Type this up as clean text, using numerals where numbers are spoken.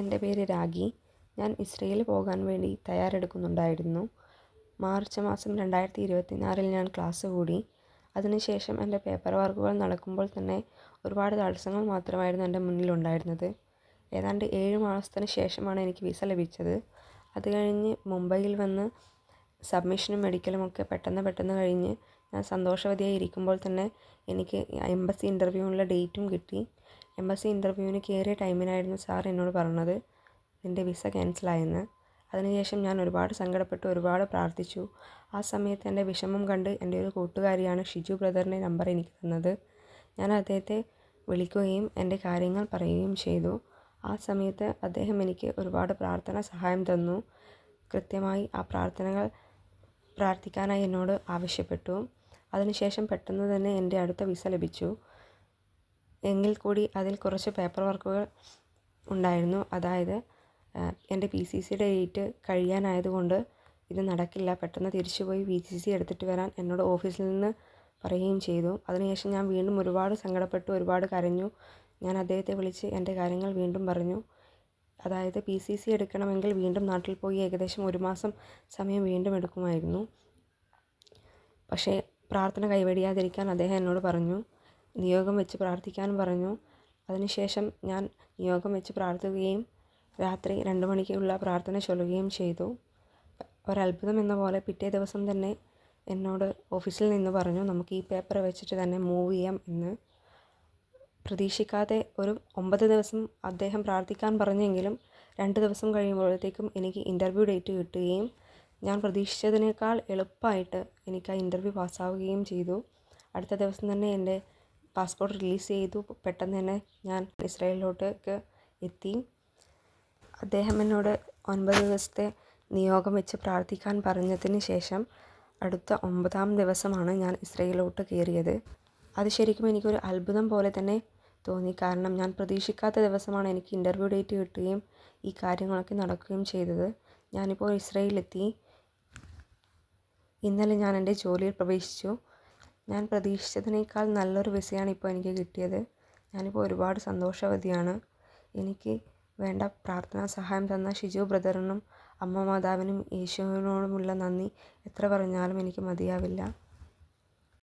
എൻ്റെ പേര് രാഗി. ഞാൻ ഇസ്രയേൽ പോകാൻ വേണ്ടി തയ്യാറെടുക്കുന്നുണ്ടായിരുന്നു. മാർച്ച് മാസം 2024 ഞാൻ ക്ലാസ് കൂടി. അതിനുശേഷം എൻ്റെ പേപ്പർ വർക്കുകൾ നടക്കുമ്പോൾ തന്നെ ഒരുപാട് തടസ്സങ്ങൾ മാത്രമായിരുന്നു എൻ്റെ മുന്നിലുണ്ടായിരുന്നത്. ഏതാണ്ട് 7 മാസത്തിന് ശേഷമാണ് എനിക്ക് വിസ ലഭിച്ചത്. അത് കഴിഞ്ഞ് മുംബൈയിൽ വന്ന് സബ്മിഷനും മെഡിക്കലുമൊക്കെ പെട്ടെന്ന് കഴിഞ്ഞ് ഞാൻ സന്തോഷവതിയായി ഇരിക്കുമ്പോൾ തന്നെ എനിക്ക് എംബസി ഇൻ്റർവ്യൂവിനുള്ള ഡേറ്റും കിട്ടി. എംബസി ഇൻ്റർവ്യൂവിന് കയറിയ ടൈമിനായിരുന്നു സാർ എന്നോട് പറഞ്ഞത് എൻ്റെ വിസ ക്യാൻസലായെന്ന്. അതിനുശേഷം ഞാൻ ഒരുപാട് സങ്കടപ്പെട്ടു, ഒരുപാട് പ്രാർത്ഥിച്ചു. ആ സമയത്ത് എൻ്റെ വിഷമം കണ്ട് എൻ്റെ ഒരു കൂട്ടുകാരിയാണ് ഷിജു ബ്രദറിൻ്റെ നമ്പർ എനിക്ക് തന്നത്. ഞാൻ അദ്ദേഹത്തെ വിളിക്കുകയും എൻ്റെ കാര്യങ്ങൾ പറയുകയും ചെയ്തു. ആ സമയത്ത് അദ്ദേഹം എനിക്ക് ഒരുപാട് പ്രാർത്ഥന സഹായം തന്നു. കൃത്യമായി ആ പ്രാർത്ഥനകൾ പ്രാർത്ഥിക്കാനായി എന്നോട് ആവശ്യപ്പെട്ടു. അതിനുശേഷം പെട്ടെന്ന് തന്നെ എൻ്റെ അടുത്ത വിസ ലഭിച്ചു. എങ്കിൽ കൂടി അതിൽ കുറച്ച് പേപ്പർ വർക്കുകൾ ഉണ്ടായിരുന്നു. അതായത് എൻ്റെ PCCയുടെ ഡേറ്റ് കഴിയാനായതുകൊണ്ട് ഇത് നടക്കില്ല, പെട്ടെന്ന് തിരിച്ചുപോയി PCC എടുത്തിട്ട് വരാൻ എന്നോട് ഓഫീസിൽ നിന്ന് പറയുകയും ചെയ്തു. അതിനുശേഷം ഞാൻ വീണ്ടും ഒരുപാട് സങ്കടപ്പെട്ടു, ഒരുപാട് കരഞ്ഞു. ഞാൻ അദ്ദേഹത്തെ വിളിച്ച് എൻ്റെ കാര്യങ്ങൾ വീണ്ടും പറഞ്ഞു. അതായത് PCC എടുക്കണമെങ്കിൽ വീണ്ടും നാട്ടിൽ പോയി ഏകദേശം 1 മാസം സമയം വീണ്ടും എടുക്കുമായിരുന്നു. പക്ഷേ പ്രാർത്ഥന കൈവെടിയാതിരിക്കാൻ അദ്ദേഹം എന്നോട് പറഞ്ഞു. നിയോഗം വെച്ച് പ്രാർത്ഥിക്കാനും പറഞ്ഞു. അതിനുശേഷം ഞാൻ നിയോഗം വെച്ച് പ്രാർത്ഥിക്കുകയും രാത്രി 2 മണിക്കുള്ള പ്രാർത്ഥന ചൊല്ലുകയും ചെയ്തു. ഒരത്ഭുതം എന്ന പോലെ പിറ്റേ ദിവസം തന്നെ എന്നോട് ഓഫീസിൽ നിന്ന് പറഞ്ഞു, നമുക്ക് ഈ പേപ്പർ വെച്ചിട്ട് തന്നെ മൂവ് ചെയ്യാം എന്ന്. പ്രതീക്ഷിക്കാതെ ഒരു 9 ദിവസം അദ്ദേഹം പ്രാർത്ഥിക്കാൻ പറഞ്ഞെങ്കിലും 2 ദിവസം കഴിയുമ്പോഴത്തേക്കും എനിക്ക് ഇൻ്റർവ്യൂ ഡേറ്റ് കിട്ടുകയും ഞാൻ പ്രതീക്ഷിച്ചതിനേക്കാൾ എളുപ്പമായിട്ട് എനിക്ക് ആ ഇൻ്റർവ്യൂ പാസ്സാവുകയും ചെയ്തു. അടുത്ത ദിവസം തന്നെ എൻ്റെ പാസ്പോർട്ട് റിലീസ് ചെയ്തു. പെട്ടെന്ന് തന്നെ ഞാൻ ഇസ്രായേലിലോട്ടേക്ക് എത്തി. അദ്ദേഹം എന്നോട് 9 ദിവസത്തെ നിയോഗം വെച്ച് പ്രാർത്ഥിക്കാൻ പറഞ്ഞതിന് ശേഷം അടുത്ത 9ാം ദിവസമാണ് ഞാൻ ഇസ്രായേലിലോട്ട് കയറിയത്. അത് ശരിക്കും എനിക്കൊരു അത്ഭുതം പോലെ തന്നെ തോന്നി. കാരണം ഞാൻ പ്രതീക്ഷിക്കാത്ത ദിവസമാണ് എനിക്ക് ഇൻ്റർവ്യൂ ഡേറ്റ് കിട്ടുകയും ഈ കാര്യങ്ങളൊക്കെ നടക്കുകയും ചെയ്തത്. ഞാനിപ്പോൾ ഇസ്രായേലിലെത്തി. ഇന്നലെ ഞാൻ എൻ്റെ ജോലിയിൽ പ്രവേശിച്ചു. ഞാൻ പ്രതീക്ഷിച്ചതിനേക്കാൾ നല്ലൊരു വിസയാണ് ഇപ്പോൾ എനിക്ക് കിട്ടിയത്. ഞാനിപ്പോൾ ഒരുപാട് സന്തോഷവതിയാണ്. എനിക്ക് വേണ്ട പ്രാർത്ഥനാ സഹായം തന്ന ഷിജു ബ്രദറിനും അമ്മ മാതാവിനും യേശുവിനോടുമുള്ള നന്ദി എത്ര പറഞ്ഞാലും എനിക്ക് മതിയാവില്ല.